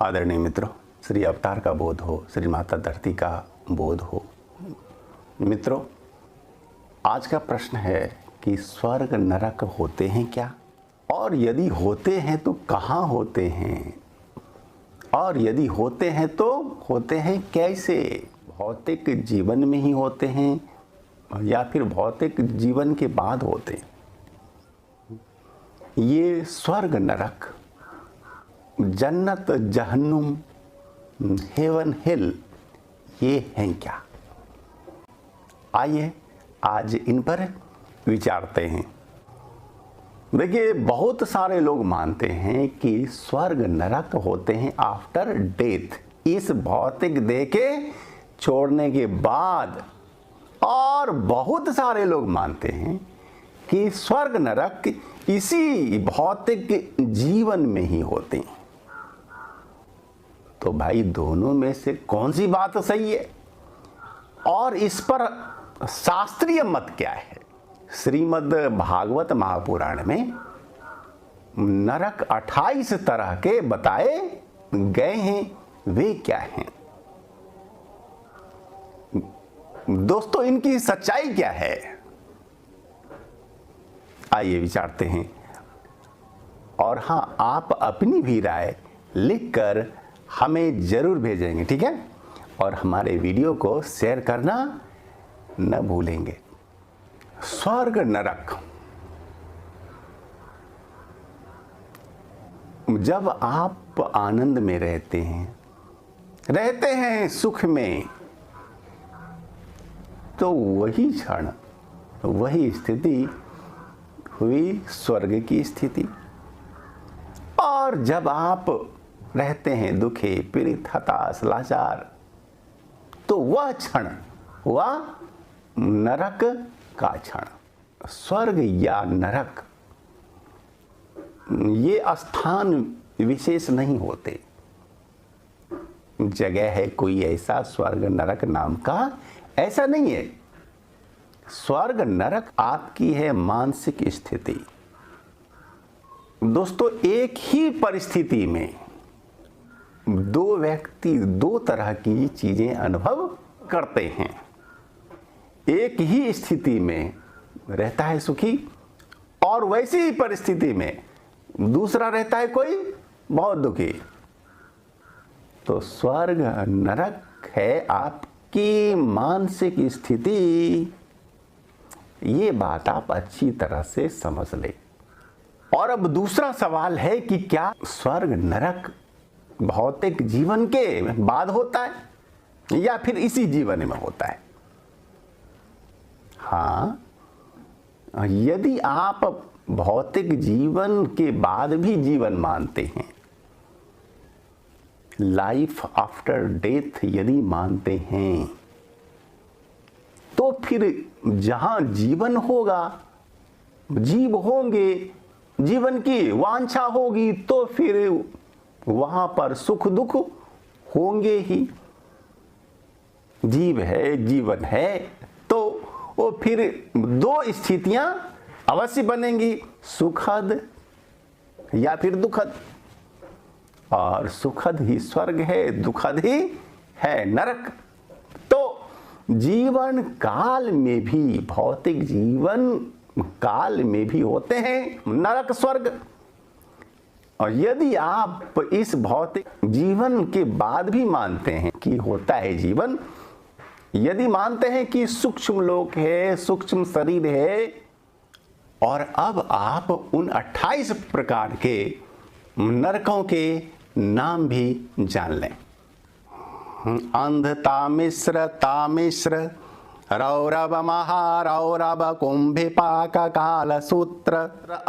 आदरणीय मित्रों, श्री अवतार का बोध हो, श्री माता धरती का बोध हो। मित्रों, आज का प्रश्न है कि स्वर्ग नरक होते हैं क्या, और यदि होते हैं तो कहाँ होते हैं, और यदि होते हैं तो होते हैं कैसे? भौतिक जीवन में ही होते हैं या फिर भौतिक जीवन के बाद होते हैं? ये स्वर्ग नरक, जन्नत जहन्नुम, हेवन हिल, ये हैं क्या? आइए आज इन पर विचारते हैं। देखिए, बहुत सारे लोग मानते हैं कि स्वर्ग नरक होते हैं आफ्टर डेथ, इस भौतिक देह के छोड़ने के बाद, और बहुत सारे लोग मानते हैं कि स्वर्ग नरक इसी भौतिक जीवन में ही होते हैं। तो भाई, दोनों में से कौन सी बात सही है, और इस पर शास्त्रीय मत क्या है? श्रीमद् भागवत महापुराण में नरक 28 तरह के बताए गए हैं। वे क्या हैं दोस्तों, इनकी सच्चाई क्या है? आइए विचारते हैं। और हाँ, आप अपनी भी राय लिखकर हमें जरूर भेजेंगे, ठीक है? और हमारे वीडियो को शेयर करना न भूलेंगे। स्वर्ग नरक, जब आप आनंद में रहते हैं सुख में, तो वही क्षण, वही स्थिति हुई स्वर्ग की स्थिति। और जब आप रहते हैं दुखे, पीड़ित, हताश, लाचार, तो वह क्षण हुआ नरक का क्षण। स्वर्ग या नरक ये स्थान विशेष नहीं होते, जगह है कोई ऐसा स्वर्ग नरक नाम का, ऐसा नहीं है। स्वर्ग नरक आपकी है मानसिक स्थिति। दोस्तों, एक ही परिस्थिति में दो व्यक्ति दो तरह की चीजें अनुभव करते हैं। एक ही स्थिति में रहता है सुखी, और वैसी ही परिस्थिति में दूसरा रहता है कोई बहुत दुखी। तो स्वर्ग नरक है आपकी मानसिक स्थिति। ये बात आप अच्छी तरह से समझ लें। और अब दूसरा सवाल है कि क्या स्वर्ग नरक भौतिक जीवन के बाद होता है या फिर इसी जीवन में होता है? हाँ, यदि आप भौतिक जीवन के बाद भी जीवन मानते हैं, लाइफ आफ्टर डेथ यदि मानते हैं, तो फिर जहां जीवन होगा, जीव होंगे, जीवन की वांछा होगी, तो फिर वहां पर सुख दुख होंगे ही। जीव है, जीवन है, तो वो फिर दो स्थितियां अवश्य बनेंगी, सुखद या फिर दुखद। और सुखद ही स्वर्ग है, दुखद ही है नरक। तो जीवन काल में भी, भौतिक जीवन काल में भी होते हैं नरक स्वर्ग। और यदि आप इस भौतिक जीवन के बाद भी मानते हैं कि होता है जीवन, यदि मानते हैं कि सूक्ष्म लोक है, सूक्ष्म शरीर है, और अब आप उन 28 प्रकार के नरकों के नाम भी जान लें। अंधतामिश्र, तामिश्र, रौरव महारौरव, कुंभिपाक, काल सूत्र,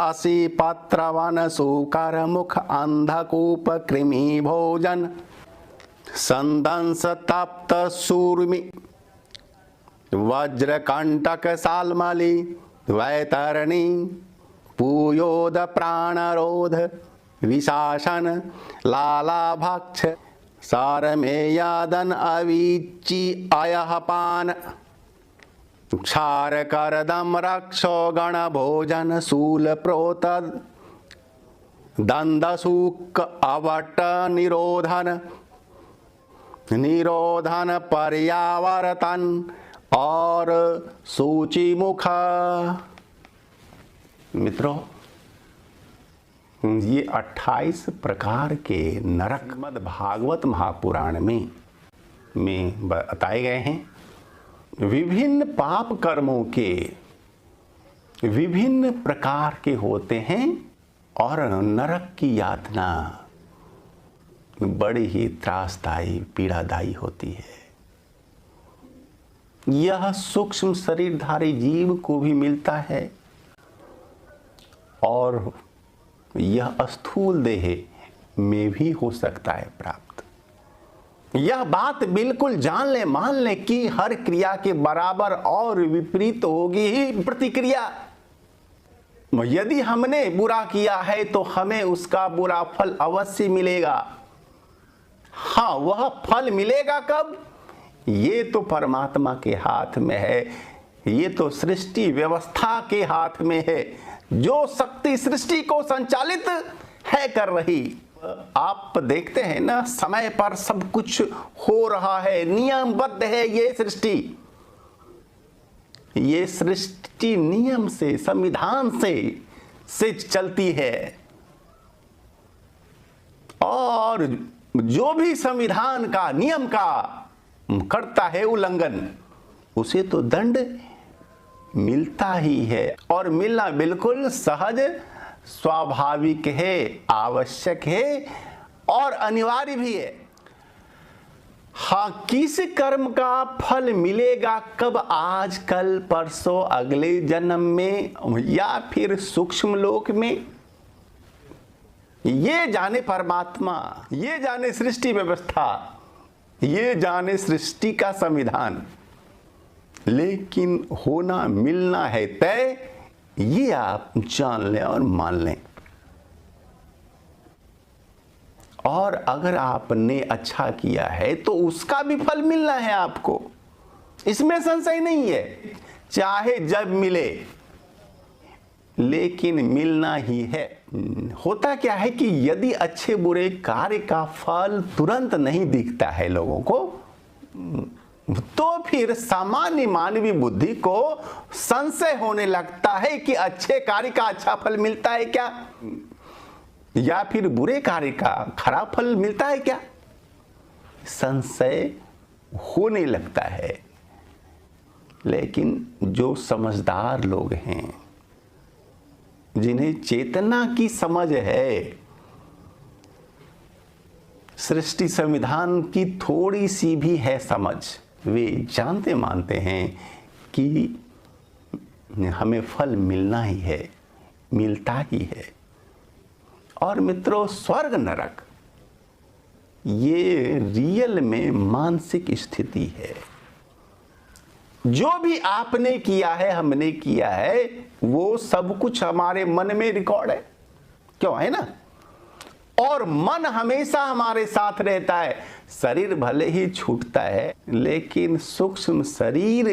असी पत्र, वन सूकर, मुख, अंधकूप, कृमि भोजन, संदंस, तप्त सूर्मि, वज्रकंटक, सालमली, वैतरणी, पूयोद, प्राणरोध, विशासन, लालाभक्ष, सारमेयादन, अवीची, अयहपान, क्षार करदम, रक्षो, गण भोजन, शूल प्रोत, दंदसूक अवट निरोधन, निरोधन पर्यावर्तन और सूची मुख। मित्रों, ये 28 प्रकार के नरक श्रीमद् भागवत महापुराण में बताए गए हैं। विभिन्न पाप कर्मों के विभिन्न प्रकार के होते हैं और नरक की यातना बड़ी ही त्रासदायी पीड़ादायी होती है। यह सूक्ष्म शरीरधारी जीव को भी मिलता है और यह स्थूल देह में भी हो सकता है प्राप्त। यह बात बिल्कुल जान ले, मान ले कि हर क्रिया के बराबर और विपरीत होगी ही प्रतिक्रिया। यदि हमने बुरा किया है तो हमें उसका बुरा फल अवश्य मिलेगा। हाँ, वह फल मिलेगा कब? ये तो परमात्मा के हाथ में है, ये तो सृष्टि व्यवस्था के हाथ में है। जो शक्ति सृष्टि को संचालित है कर रही। आप देखते हैं ना, समय पर सब कुछ हो रहा है, नियमबद्ध है ये सृष्टि। ये सृष्टि नियम से, संविधान से चलती है और जो भी संविधान का, नियम का करता है उल्लंघन, उसे तो दंड मिलता ही है और मिलना बिल्कुल सहज, स्वाभाविक है, आवश्यक है और अनिवार्य भी है। हाँ, किस कर्म का फल मिलेगा कब? आज, कल, परसों, अगले जन्म में या फिर सूक्ष्म लोक में, ये जाने परमात्मा, ये जाने सृष्टि व्यवस्था, ये जाने सृष्टि का संविधान। लेकिन होना, मिलना है तय, ये आप जान लें और मान लें। और अगर आपने अच्छा किया है तो उसका भी फल मिलना है आपको, इसमें संशय नहीं है। चाहे जब मिले, लेकिन मिलना ही है। होता क्या है कि यदि अच्छे बुरे कार्य का फल तुरंत नहीं दिखता है लोगों को, तो फिर सामान्य मानवीय बुद्धि को संशय होने लगता है कि अच्छे कार्य का अच्छा फल मिलता है क्या, या फिर बुरे कार्य का खराब फल मिलता है क्या। संशय होने लगता है। लेकिन जो समझदार लोग हैं, जिन्हें चेतना की समझ है, सृष्टि संविधान की थोड़ी सी भी है समझ, वे जानते मानते हैं कि हमें फल मिलना ही है, मिलता ही है। और मित्रों, स्वर्ग नरक ये रियल में मानसिक स्थिति है। जो भी आपने किया है, हमने किया है, वो सब कुछ हमारे मन में रिकॉर्ड है, क्यों है ना। और मन हमेशा हमारे साथ रहता है। शरीर भले ही छूटता है, लेकिन सूक्ष्म शरीर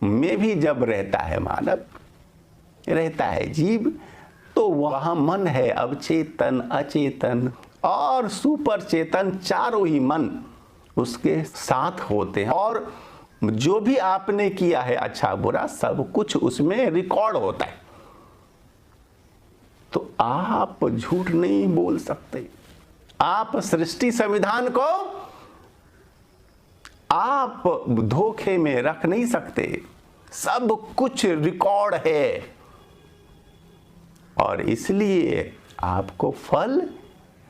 में भी जब रहता है मानव, रहता है जीव, तो वहां मन है। अवचेतन, अचेतन और सुपर चेतन, चारों ही मन उसके साथ होते हैं। और जो भी आपने किया है, अच्छा बुरा, सब कुछ उसमें रिकॉर्ड होता है। तो आप झूठ नहीं बोल सकते। आप सृष्टि संविधान को आप धोखे में रख नहीं सकते। सब कुछ रिकॉर्ड है और इसलिए आपको फल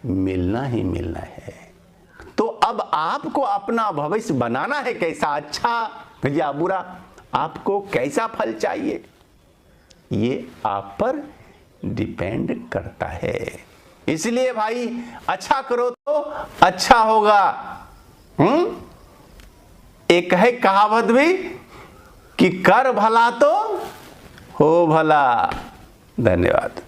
मिलना ही मिलना है। तो अब आपको अपना भविष्य बनाना है, कैसा, अच्छा या बुरा, आपको कैसा फल चाहिए, ये आप पर डिपेंड करता है। इसलिए भाई, अच्छा करो तो अच्छा होगा। एक है कहावत भी कि कर भला तो हो भला। धन्यवाद।